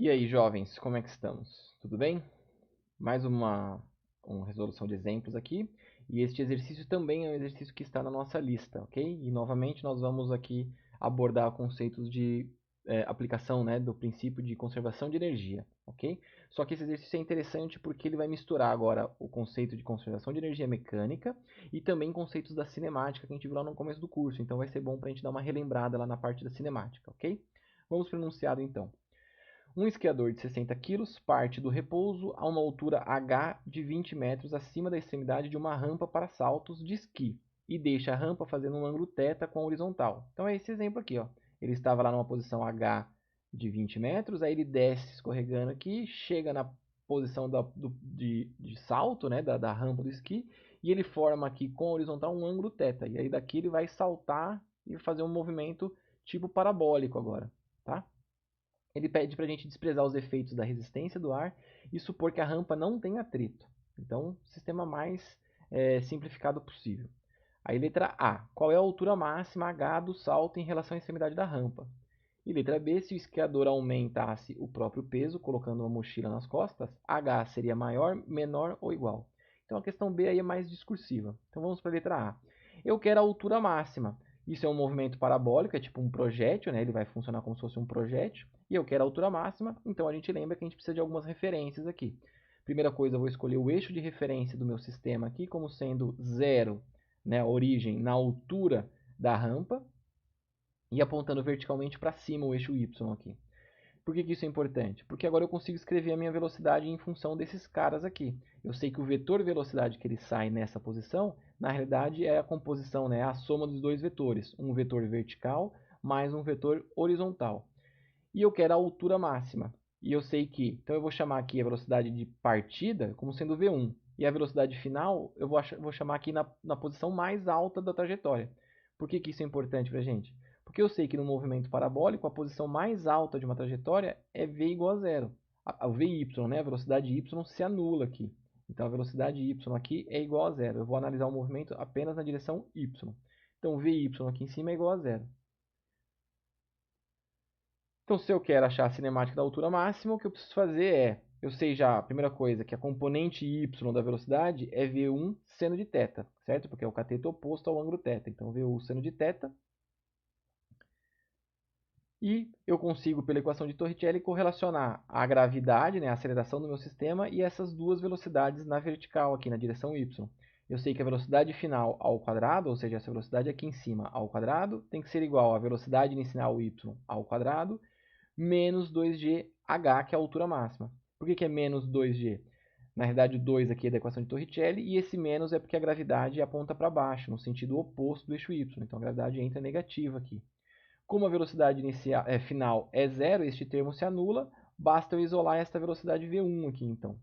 E aí, jovens, como é que estamos? Tudo bem? Mais uma resolução de exemplos aqui. E este exercício também é um exercício que está na nossa lista, ok? E novamente nós vamos aqui abordar conceitos de aplicação, né, do princípio de conservação de energia, ok? Só que esse exercício é interessante porque ele vai misturar agora o conceito de conservação de energia mecânica e também conceitos da cinemática que a gente viu lá no começo do curso. Então vai ser bom para a gente dar uma relembrada lá na parte da cinemática, ok? Vamos para o enunciado então. Um esquiador de 60 quilos parte do repouso a uma altura h de 20 metros acima da extremidade de uma rampa para saltos de esqui e deixa a rampa fazendo um ângulo θ com a horizontal. Então é esse exemplo aqui, ó. Ele estava lá numa posição h de 20 metros, aí ele desce escorregando aqui, chega na posição de salto, né, da rampa do esqui, e ele forma aqui com a horizontal um ângulo θ. E aí daqui ele vai saltar e fazer um movimento tipo parabólico agora, tá? Ele pede para a gente desprezar os efeitos da resistência do ar e supor que a rampa não tem atrito. Então, sistema mais simplificado possível. Aí, letra A. Qual é a altura máxima h do salto em relação à extremidade da rampa? E letra B. Se o esquiador aumentasse o próprio peso, colocando uma mochila nas costas, h seria maior, menor ou igual? Então, a questão B aí é mais discursiva. Então, vamos para a letra A. Eu quero a altura máxima. Isso é um movimento parabólico, é tipo um projétil, né? Ele vai funcionar como se fosse um projétil. E eu quero a altura máxima, então a gente lembra que a gente precisa de algumas referências aqui. Primeira coisa, eu vou escolher o eixo de referência do meu sistema aqui como sendo zero, né? A origem na altura da rampa e apontando verticalmente para cima o eixo y aqui. Por que isso é importante? Porque agora eu consigo escrever a minha velocidade em função desses caras aqui. Eu sei que o vetor velocidade que ele sai nessa posição, na realidade é a composição, né, a soma dos dois vetores. Um vetor vertical mais um vetor horizontal. E eu quero a altura máxima. E eu sei que, então eu vou chamar aqui a velocidade de partida como sendo v1. E a velocidade final eu vou chamar aqui na posição mais alta da trajetória. Por que isso é importante para a gente? Porque eu sei que no movimento parabólico a posição mais alta de uma trajetória é v igual a zero. O vy, né, a velocidade y se anula aqui. Então a velocidade y aqui é igual a zero. Eu vou analisar o movimento apenas na direção y. Então vy aqui em cima é igual a zero. Então, se eu quero achar a cinemática da altura máxima, o que eu preciso fazer é, eu sei já, a primeira coisa, que a componente y da velocidade é v1 seno de θ, certo? Porque é o cateto oposto ao ângulo θ. Então, v1 seno de θ. E eu consigo, pela equação de Torricelli, correlacionar a gravidade, né, a aceleração do meu sistema, e essas duas velocidades na vertical, aqui na direção y. Eu sei que a velocidade final ao quadrado, ou seja, essa velocidade aqui em cima ao quadrado, tem que ser igual à velocidade inicial y ao quadrado, menos 2gh, que é a altura máxima. Por que é menos 2g? Na realidade, o 2 aqui é da equação de Torricelli, e esse menos é porque a gravidade aponta para baixo, no sentido oposto do eixo y. Então, a gravidade entra negativa aqui. Como a velocidade final é zero, este termo se anula, basta eu isolar esta velocidade v1 aqui, então.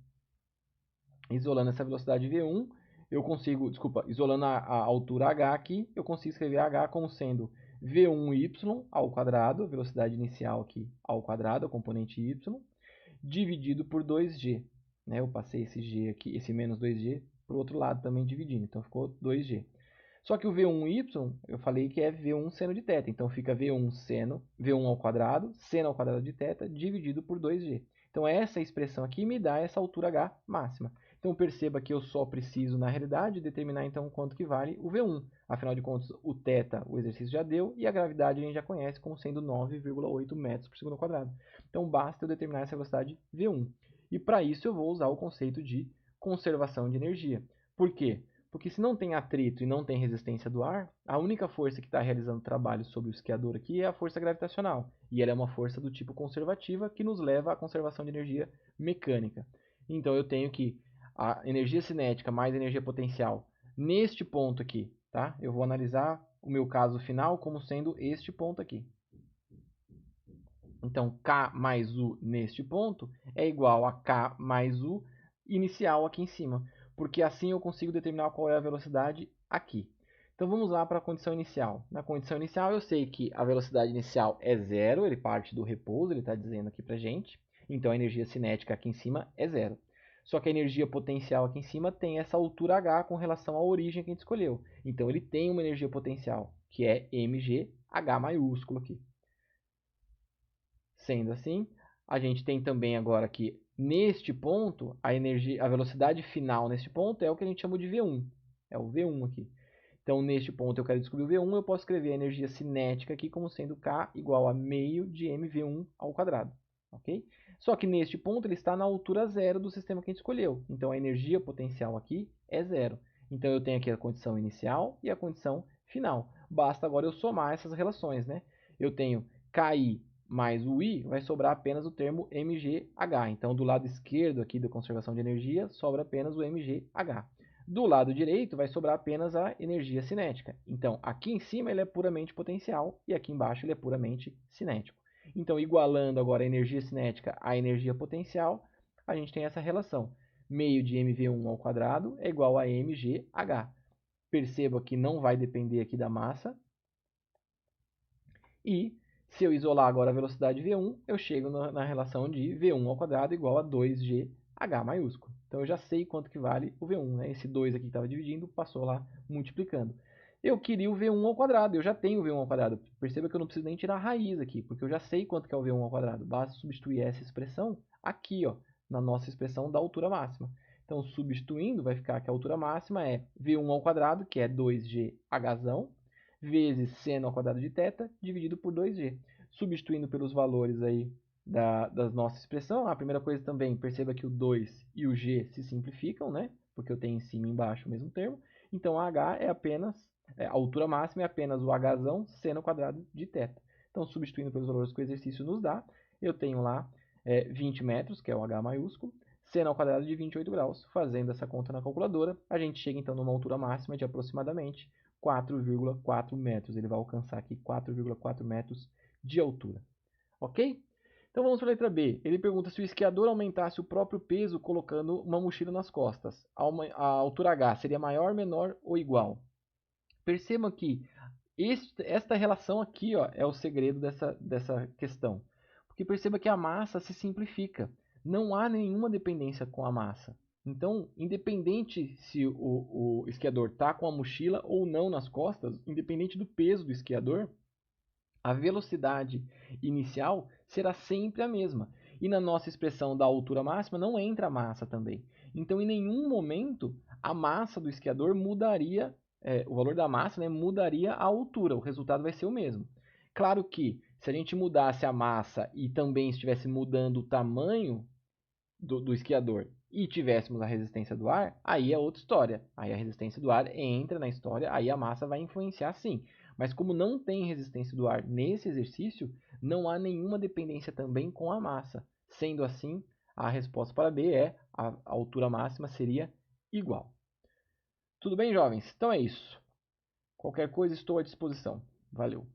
Isolando essa velocidade v1, eu consigo, isolando a altura h aqui, eu consigo escrever h como sendo v1y ao quadrado, velocidade inicial aqui ao quadrado, a componente y, dividido por 2g. Né? Eu passei esse g aqui, esse menos 2g, para o outro lado também dividindo, então ficou 2g. Só que o v1y, eu falei que é v1 seno de θ, então fica v1 ao quadrado, seno ao quadrado de θ, dividido por 2g. Então essa expressão aqui me dá essa altura h máxima. Então perceba que eu só preciso, na realidade, determinar então quanto que vale o v1. Afinal de contas, o θ, o exercício já deu, e a gravidade a gente já conhece como sendo 9,8 metros por segundo ao quadrado. Então basta eu determinar essa velocidade v1. E para isso eu vou usar o conceito de conservação de energia. Por quê? Porque se não tem atrito e não tem resistência do ar, a única força que está realizando trabalho sobre o esquiador aqui é a força gravitacional. E ela é uma força do tipo conservativa que nos leva à conservação de energia mecânica. Então eu tenho que a energia cinética mais energia potencial neste ponto aqui, tá? Eu vou analisar o meu caso final como sendo este ponto aqui. Então, K mais U neste ponto é igual a K mais U inicial aqui em cima, porque assim eu consigo determinar qual é a velocidade aqui. Então vamos lá para a condição inicial. Na condição inicial eu sei que a velocidade inicial é zero, ele parte do repouso, ele está dizendo aqui para a gente. Então a energia cinética aqui em cima é zero. Só que a energia potencial aqui em cima tem essa altura h com relação à origem que a gente escolheu. Então ele tem uma energia potencial, que é mg, h maiúsculo aqui. Sendo assim, A gente tem também agora que neste ponto, a velocidade final neste ponto é o que a gente chama de V1. É o V1 aqui. Então, neste ponto eu quero descobrir o V1, eu posso escrever a energia cinética aqui como sendo K igual a meio de mV1 ao quadrado. Ok? Só que neste ponto ele está na altura zero do sistema que a gente escolheu. Então, a energia potencial aqui é zero. Então, eu tenho aqui a condição inicial e a condição final. Basta agora eu somar essas relações, né? Eu tenho KI mais o I, vai sobrar apenas o termo MGH. Então, do lado esquerdo aqui da conservação de energia, sobra apenas o MGH. Do lado direito vai sobrar apenas a energia cinética. Então, aqui em cima ele é puramente potencial e aqui embaixo ele é puramente cinético. Então, igualando agora a energia cinética à energia potencial, a gente tem essa relação. Meio de mv1 ao quadrado é igual a mgh. Perceba que não vai depender aqui da massa. E se eu isolar agora a velocidade v1, eu chego na relação de v1 ao quadrado igual a 2gh maiúsculo. Então eu já sei quanto que vale o v1, né? Esse 2 aqui que estava dividindo passou lá multiplicando. Eu queria o v1 ao quadrado, eu já tenho o v1 ao quadrado. Perceba que eu não preciso nem tirar a raiz aqui, porque eu já sei quanto que é o v1 ao quadrado. Basta substituir essa expressão aqui, ó, na nossa expressão da altura máxima. Então, substituindo, vai ficar que a altura máxima é v1 ao quadrado, que é 2gh, vezes seno ao quadrado de θ, dividido por 2g. Substituindo pelos valores aí da nossa expressão, a primeira coisa também, perceba que o 2 e o g se simplificam, né? Porque eu tenho em cima e embaixo o mesmo termo. Então, a h é apenas, a altura máxima é apenas o h seno ao quadrado de θ. Então, substituindo pelos valores que o exercício nos dá, eu tenho lá 20 metros, que é o h maiúsculo, seno ao quadrado de 28 graus. Fazendo essa conta na calculadora, a gente chega então numa altura máxima de aproximadamente 4,4 metros. Ele vai alcançar aqui 4,4 metros de altura. Ok? Então vamos para a letra B. Ele pergunta se o esquiador aumentasse o próprio peso colocando uma mochila nas costas. A altura H seria maior, menor ou igual? Percebam que esta relação aqui, ó, é o segredo dessa questão. Porque perceba que a massa se simplifica. Não há nenhuma dependência com a massa. Então, independente se o esquiador está com a mochila ou não nas costas, independente do peso do esquiador, a velocidade inicial será sempre a mesma. E na nossa expressão da altura máxima não entra a massa também. Então, em nenhum momento, a massa do esquiador mudaria, o valor da massa, né, mudaria a altura. O resultado vai ser o mesmo. Claro que, se a gente mudasse a massa e também estivesse mudando o tamanho do esquiador e tivéssemos a resistência do ar, aí é outra história. Aí a resistência do ar entra na história, aí a massa vai influenciar sim. Mas como não tem resistência do ar nesse exercício, não há nenhuma dependência também com a massa. Sendo assim, a resposta para B é a altura máxima seria igual. Tudo bem, jovens? Então é isso. Qualquer coisa estou à disposição. Valeu!